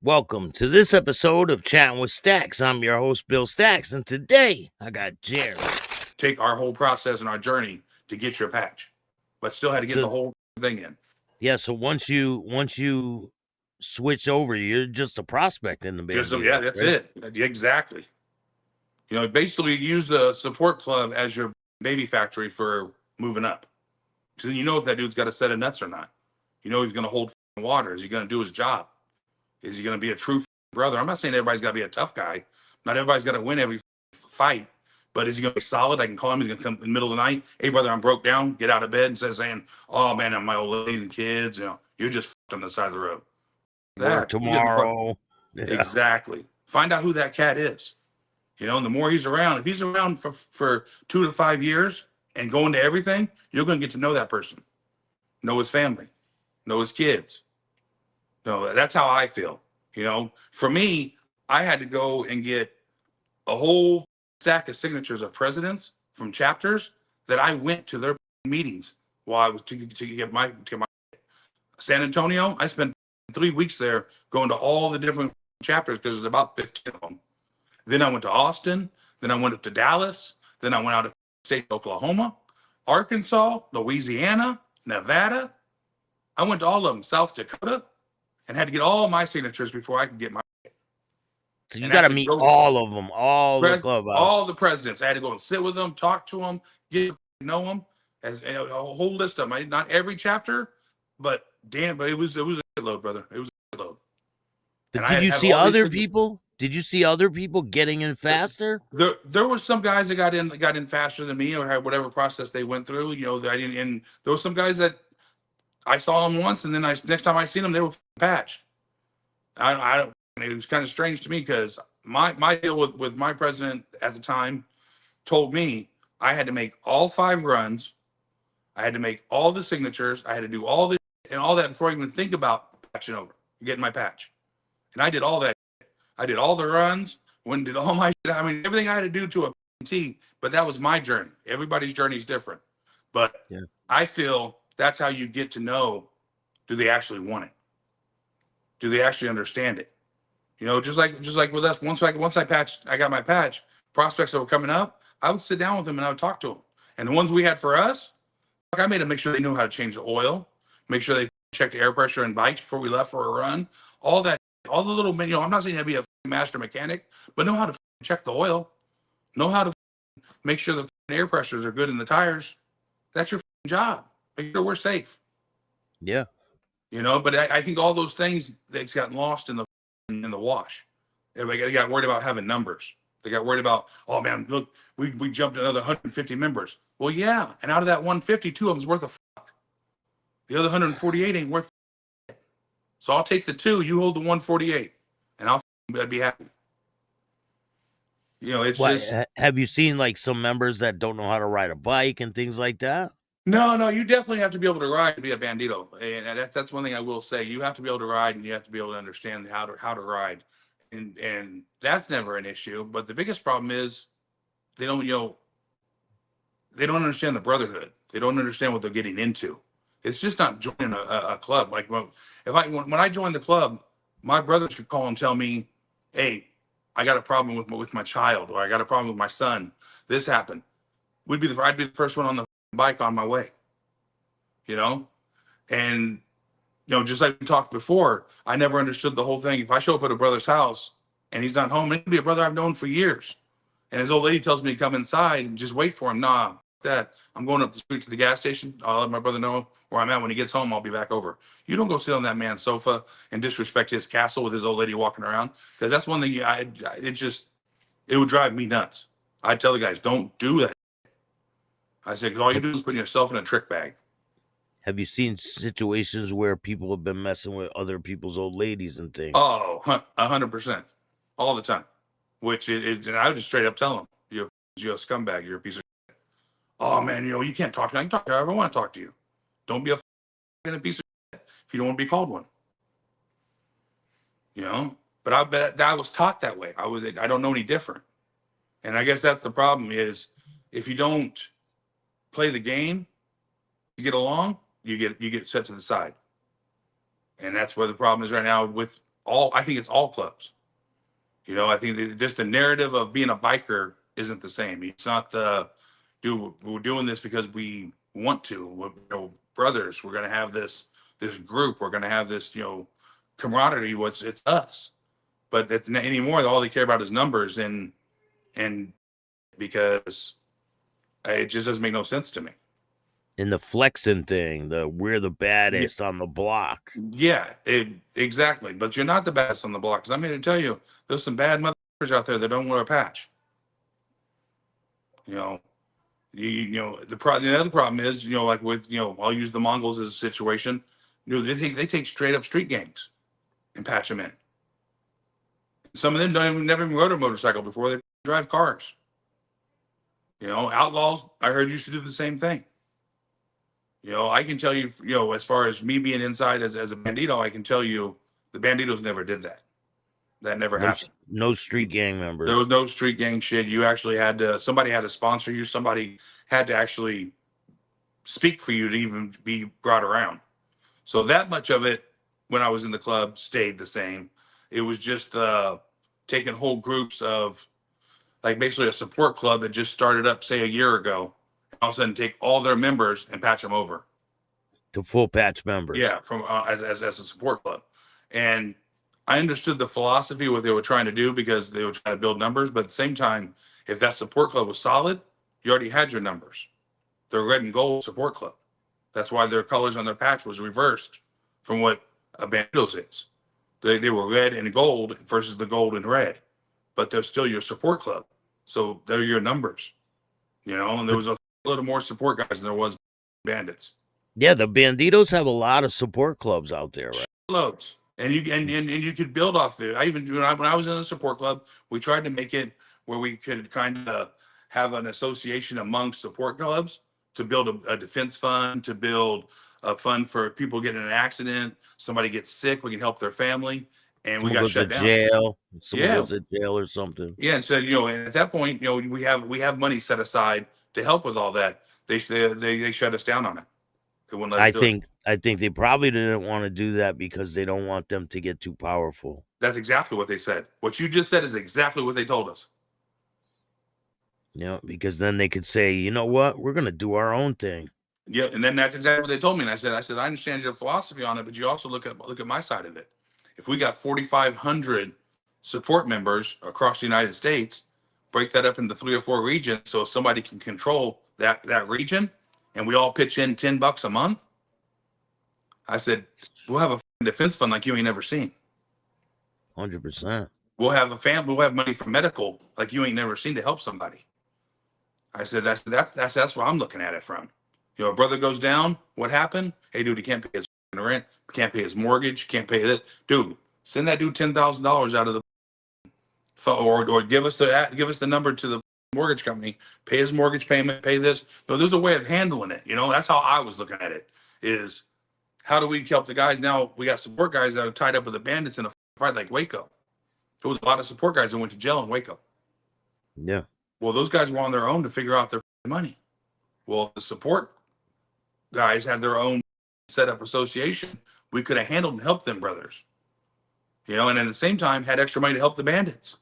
Welcome to this episode of Chatting with Staxx. I'm your host, Bill Staxx, and today I got Jerry. Take our whole process and our journey to get your patch, but still had to get the whole thing in. Yeah, so once you switch over, you're just a prospect in the Bandidos. Yeah, that's right? it. Exactly. Basically use the support club as your baby factory for moving up. So then you know if that dude's got a set of nuts or not. You know he's going to hold water. Is he going to do his job? Is he going to be a true brother? I'm not saying everybody's got to be a tough guy. Not everybody's got to win every fight. But is he going to be solid? I can call him. He's going to come in the middle of the night. Hey, brother, I'm broke down. Get out of bed instead of saying, "Oh man, I'm my old lady and kids." You just fucked on the side of the road. Work tomorrow. Yeah. Exactly. Find out who that cat is. And the more he's around, if he's around for 2 to 5 years and going to everything, you're going to get to know that person, know his family, know his kids. No, that's how I feel. For me, I had to go and get a whole stack of signatures of presidents from chapters that I went to their meetings while I was to get my San Antonio. I spent 3 weeks there going to all the different chapters because there's about 15 of them. Then I went to Austin. Then I went up to Dallas. Then I went out to state Oklahoma, Arkansas, Louisiana, Nevada. I went to all of them, South Dakota, and had to get all my signatures before I could get my. So you got to meet all of them, all the presidents. I had to go and sit with them, talk to them, get to know them, as a whole list of them. Not every chapter, but but it was a load, brother. It was a load. Did you see other people? Did you see other people getting in faster? There were some guys that got in faster than me, or had whatever process they went through. I didn't. And there were some guys that I saw them once, and then next time I seen them, they were patched. I don't. It was kind of strange to me because my deal with my president at the time told me I had to make all 5 runs, I had to make all the signatures, I had to do all this and all that before I even think about patching over, getting my patch. And I did all that. I did all the runs, did all my shit. I mean, everything I had to do to a T, but that was my journey. Everybody's journey is different. But yeah. I feel that's how you get to know, do they actually want it? Do they actually understand it? Just like with us, once I got my patch, prospects that were coming up, I would sit down with them and I would talk to them. And the ones we had for us, I made them make sure they knew how to change the oil, make sure they checked the air pressure in bikes before we left for a run. All that, all the little, I'm not saying you have to be a master mechanic, but know how to check the oil, know how to make sure the air pressures are good in the tires. That's your job. Make sure we're safe. Yeah. But I think all those things, they've gotten lost in the wash. Everybody got worried about having numbers. They got worried about, oh man, look, we jumped another 150 members. Well, yeah, and out of that 150, 2 of them's worth a fuck. The other 148 ain't worth. So I'll take the 2. You hold the 148, and I'd be happy. It's just. Have you seen like some members that don't know how to ride a bike and things like that? No, you definitely have to be able to ride to be a bandito, and that's one thing I will say. You have to be able to ride, and you have to be able to understand how to ride, and that's never an issue. But the biggest problem is they don't understand the brotherhood. They don't understand what they're getting into. It's just not joining a club. Like when I joined the club, my brothers could call and tell me, "Hey, I got a problem with my child, or I got a problem with my son. This happened." I'd be the first one on the bike on my way. And just like we talked before, I never understood the whole thing. If I show up at a brother's house and he's not home, it could be a brother I've known for years, and his old lady tells me to come inside and just wait for him. Nah, I'm going up the street to the gas station. I'll let my brother know where I'm at. When he gets home, I'll be back over. You don't go sit on that man's sofa and disrespect his castle with his old lady walking around, because that's one thing it would drive me nuts. I tell the guys, don't do that. I said, because all you do is put yourself in a trick bag. Have you seen situations where people have been messing with other people's old ladies and things? Oh, 100%. All the time. And I would just straight up tell them, you're a scumbag. You're a piece of shit. Oh, man, you can't talk to me. I can talk to you. I want to talk to you. Don't be a piece of shit if you don't want to be called one. But I bet I was taught that way. I don't know any different. And I guess that's the problem is if you don't play the game, you get along, you get set to the side. And that's where the problem is right now with I think it's all clubs. You know, I think just the narrative of being a biker isn't the same. It's not the, dude, we're doing this because we want to. We're, you know, brothers. We're gonna have this group. We're gonna have this, you know, camaraderie. It's us. But anymore, all they care about is numbers and because it just doesn't make no sense to me. In the flexing thing, we're the Yeah, baddest on the block. yeah, exactly. But you're not the baddest on the block. Because I'm here to tell you, there's some bad motherfuckers out there that don't wear a patch. You know, you know the other problem is, you know, like with, you know, I'll use the Mongols as a situation. You know, they take straight up street gangs and patch them in. Some of them never even rode a motorcycle before. They drive cars. You know, outlaws I heard used to do the same thing. You know, I can tell you, you know, as far as me being inside as a bandito, I can tell you the banditos never did that. That never happened. No street gang There members. was no street gang shit. You actually had to, somebody had to sponsor you. Somebody had to actually speak for you to even be brought around. So that much of it, when I was in the club, stayed the same. It was just taking whole groups of, like, basically a support club that just started up, say, a year ago. And all of a sudden, take all their members and patch them over. The full patch members. Yeah, from as a support club. And I understood the philosophy, what they were trying to do, because they were trying to build numbers. But at the same time, if that support club was solid, you already had your numbers. They're red and gold support club. That's why their colors on their patch was reversed from what a Bandidos is. They were red and gold versus the gold and red, but they're still your support club. So they're your numbers, you know. And there But was a little more support guys than there was bandits. yeah, the Bandidos have a lot of support clubs out there, right? Loads. And and you could build off it. I even when I was in the support club, we tried to make it where we could kind of have an association among support clubs to build a defense fund, to build a fund for people getting in an accident, somebody gets sick, we can help their family, and we Someone got goes to shut down. jail. Someone Yeah, goes to jail or something. yeah. And so, you know, and at that point, you know, we have money set aside to help with all that. They shut us down on it. They wouldn't let us do it. I think they probably didn't want to do that because they don't want them to get too powerful. That's exactly what they said. What you just said is exactly what they told us. You know, because then they could say, you know what, we're gonna do our own thing. Yeah, and then that's exactly what they told me. And I said, I understand your philosophy on it, but you also look at my side of it. If we got 4,500 support members across the United States, break that up into 3 or 4 regions, so if somebody can control that region, and we all pitch in $10 a month, I said, we'll have a defense fund like you ain't never seen. 100%. We'll have a family. We'll have money for medical like you ain't never seen to help somebody. I said, that's where I'm looking at it from. You know, a brother goes down. What happened? Hey, dude, he can't pay his rent, can't pay his mortgage, can't pay that. Dude, send that dude $10,000 out of the or give us the number to the mortgage company. Pay his mortgage payment. Pay this. No, there's a way of handling it. You know, that's how I was looking at it. Is how do we help the guys? Now we got support guys that are tied up with the bandits in a fight like Waco. There was a lot of support guys that went to jail in Waco. Yeah. Well, those guys were on their own to figure out their money. Well, the support guys had their own set up association. We could have handled and helped them brothers, you know, and at the same time had extra money to help the bandits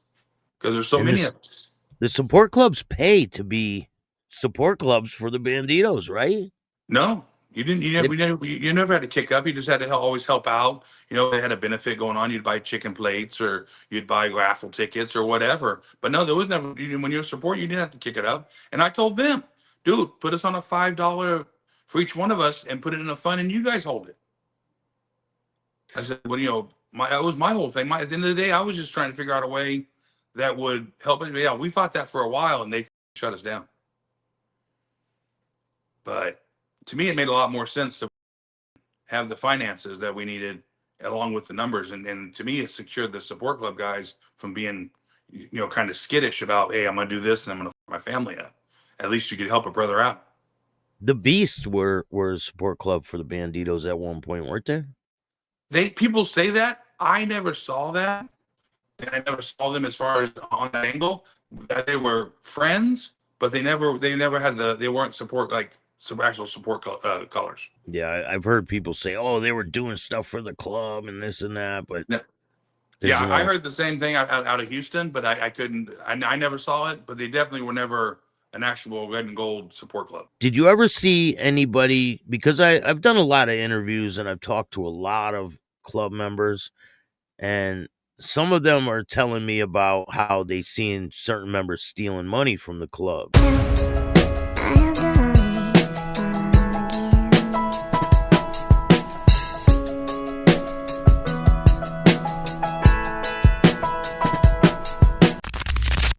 because there's so And many of us. the support clubs pay to be support clubs for the Bandidos, right? No, you didn't. They You never had to kick up. You just had to always help out. You know, they had a benefit going on. You'd buy chicken plates or you'd buy raffle tickets or whatever. But no, there was never. When you're a support, you didn't have to kick it up. And I told them, dude, put us on a $5 for each one of us and put it in a fund, and you guys hold it. I said, well, you know, that was my whole thing. At the end of the day, I was just trying to figure out a way that would help us. Yeah, we fought that for a while, and they shut us down. But to me, it made a lot more sense to have the finances that we needed along with the numbers. And to me, it secured the support club guys from being, you know, kind of skittish about, hey, I'm going to do this and I'm going to fuck my family up. At least you could help a brother out. the Beasts were a support club for the Bandidos at one point, weren't they? People say that. I never saw that. And I never saw them as far as on that angle that they were friends, but they never had they weren't support like some actual support colors. Yeah, I've heard people say, "Oh, they were doing stuff for the club and this and that," but No, Did Yeah, you I know? heard the same thing out of Houston, but I couldn't. I never saw it, but they definitely were never an actual red and gold support club. Did you ever see anybody, because I've done a lot of interviews and I've talked to a lot of club members, and some of them are telling me about how they seen certain members stealing money from the club.